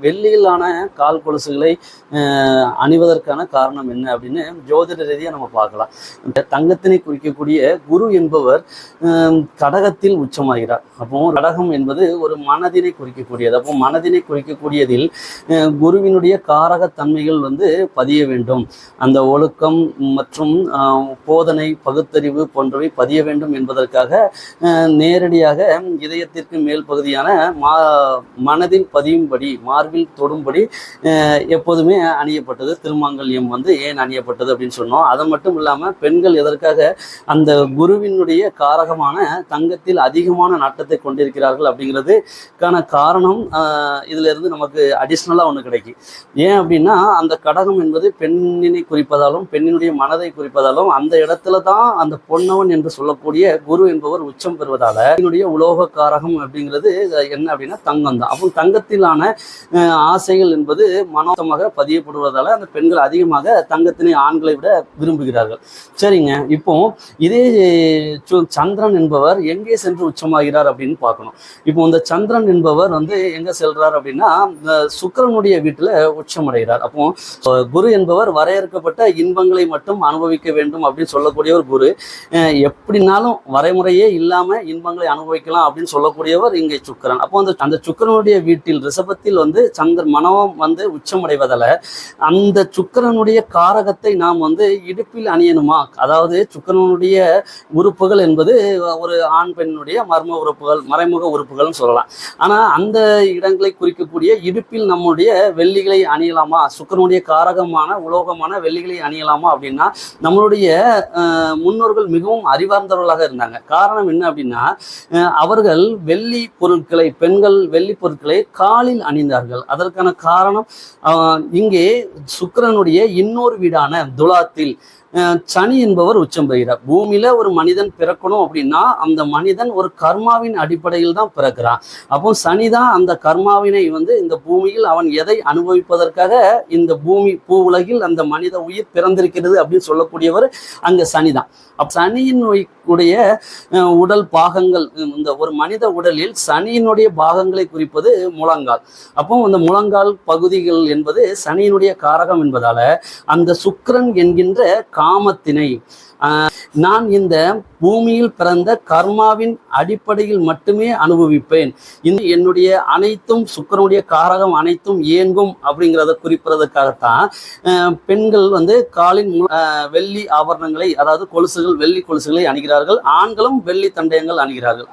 வெள்ளியிலான கால் கொலுசுகளை அணிவதற்கான காரணம் என்ன அப்படின்னு ஜோதிட ரீதியாக நம்ம பார்க்கலாம். இந்த தங்கத்தினை குறிக்கக்கூடிய குரு என்பவர் கடகத்தில் உச்சமாகிறார். அப்போ கடகம் என்பது ஒரு மனதினை குறிக்கக்கூடியது. அப்போ மனதினை குறிக்கக்கூடியதில் குருவினுடைய காரகத்தன்மைகள் பதிய வேண்டும். அந்த ஒழுக்கம் மற்றும் போதனை பகுத்தறிவு போன்றவை பதிய வேண்டும் என்பதற்காக நேரடியாக இதயத்திற்கு மேல் பகுதியான மனதில் பதியும்படி மார்பில் தொடும்படி எப்போதுமே அணியப்பட்டது. திருமாங்கல்யம் ஏன் அணியப்பட்டது அப்படின்னு சொன்னோம். அது மட்டும் இல்லாமல் பெண்கள் எதற்காக அந்த குருவினுடைய காரகமான தங்கத்தில் அதிகமான நாட்டத்தை கொண்டிருக்கிறார்கள் அப்படிங்கிறதுக்கான காரணம் இதுல இருந்து நமக்கு அடிஷ்னலாக ஒன்று கிடைக்கும். ஏன் அப்படின்னா அந்த கடகம் என்பது பெண்ணினை குறிப்பதாலும் பெண்ணினுடைய மனதை குறிப்பதாலும் அந்த இடத்துல தான் அந்த பொன்னவன் என்று சொல்லக்கூடிய குரு என்பவர் உச்சம் பெறுவதால என்னுடைய உலோக காரகம் அப்படிங்கிறது என்ன அப்படின்னா தங்கம் தான். அப்போ தங்கத்திலான ஆசைகள் என்பது மனோத்தமாக பதியப்படுவதால அந்த பெண்கள் அதிகமாக தங்கத்தினை ஆண்களை விட விரும்புகிறார்கள். சரிங்க, இப்போ இதே சந்திரன் என்பவர் எங்கே சென்று உச்சமாகிறார் அப்படின்னு பார்க்கணும். இப்போ இந்த சந்திரன் என்பவர் எங்க செல்றார் அப்படின்னா சுக்கிரனுடைய வீட்டுல உச்சமடைகிறார். அப்போ குரு என்பவர் வரையறுக்கப்பட்ட இன்பங்களை மட்டும் அனுபவிக்க வேண்டும் அப்படின்னு சொல்லக்கூடிய ஒரு குரு. எப்படினாலும் வரைமுறையே இல்லாம இன்பங்களை அனுபவிக்கலாம் அப்படின்னு சொல்லக்கூடியவர் இங்கே சுக்கிரன். அப்போ அந்த சுக்கிரனுடைய வீட்டில் ரிஷபத்தில் சந்திர மனம் உச்சமடைவதால அந்த சுக்கிரனுடைய காரகத்தை நாம் இடுப்பில் அணியணுமா? அதாவது சுக்கிரனுடைய உறுப்புகள் என்பது ஒரு ஆண் பெண்ணுடைய மர்ம உறுப்புகள் மறைமுக உறுப்புகள் சொல்லலாம். ஆனா அந்த இடங்களை குறிக்கக்கூடிய இடுப்பில் நம்முடைய வெள்ளிகளை அணியலாமா? சுக்கிரனுடைய காரகமான உலோகமான வெள்ளிகளை அணியலாமா அப்படின்னா நம்மளுடைய முன்னோர்கள் மிகவும் அறிவார்ந்தவர்களாக இருந்தாங்க. காரணம் என்ன அப்படின்னா அவர்கள் வெள்ளி பொருட்களை பெண்கள் வெள்ளி பொருட்களை காலில் அணிந்தார்கள். அதற்கான காரணம் இங்கே சுக்கிரனுடைய இன்னொரு வீடான துலாத்தில் சனி என்பவர் உச்சம் பெறுகிறார். பூமியில ஒரு மனிதன் பிறக்கணும் அப்படின்னா அந்த மனிதன் ஒரு கர்மாவின் அடிப்படையில் தான் பிறக்கிறான். அப்போ சனி தான் அந்த கர்மாவினை இந்த பூமியில் அவன் எதை அனுபவிப்பதற்காக இந்த பூ உலகில் அந்த மனித உயிர் பிறந்திருக்கிறது அப்படின்னு சொல்லக்கூடியவர் அங்க சனி தான். சனியின் உடைய உடல் பாகங்கள் இந்த ஒரு மனித உடலில் சனியினுடைய பாகங்களை குறிப்பது முழங்கால். அப்போ அந்த முழங்கால் பகுதிகள் என்பது சனியினுடைய காரகம் என்பதால அந்த சுக்கிரன் என்கின்ற காமத்தினை நான் இந்த பூமியில் பிறந்த கர்மாவின் அடிப்படையில் மட்டுமே அனுபவிப்பேன். என்னுடைய அனைத்தும் சுக்கிரனுடைய காரகம் அனைத்தும் இயங்கும் அப்படிங்கிறத குறிப்பிடுறதுக்காகத்தான் பெண்கள் காலின் வெள்ளி ஆபரணங்களை அதாவது கொலுசுகள் வெள்ளி கொலுசுகளை அணிகிறார்கள். ஆண்களும் வெள்ளி தண்டயங்கள் அணிகிறார்கள்.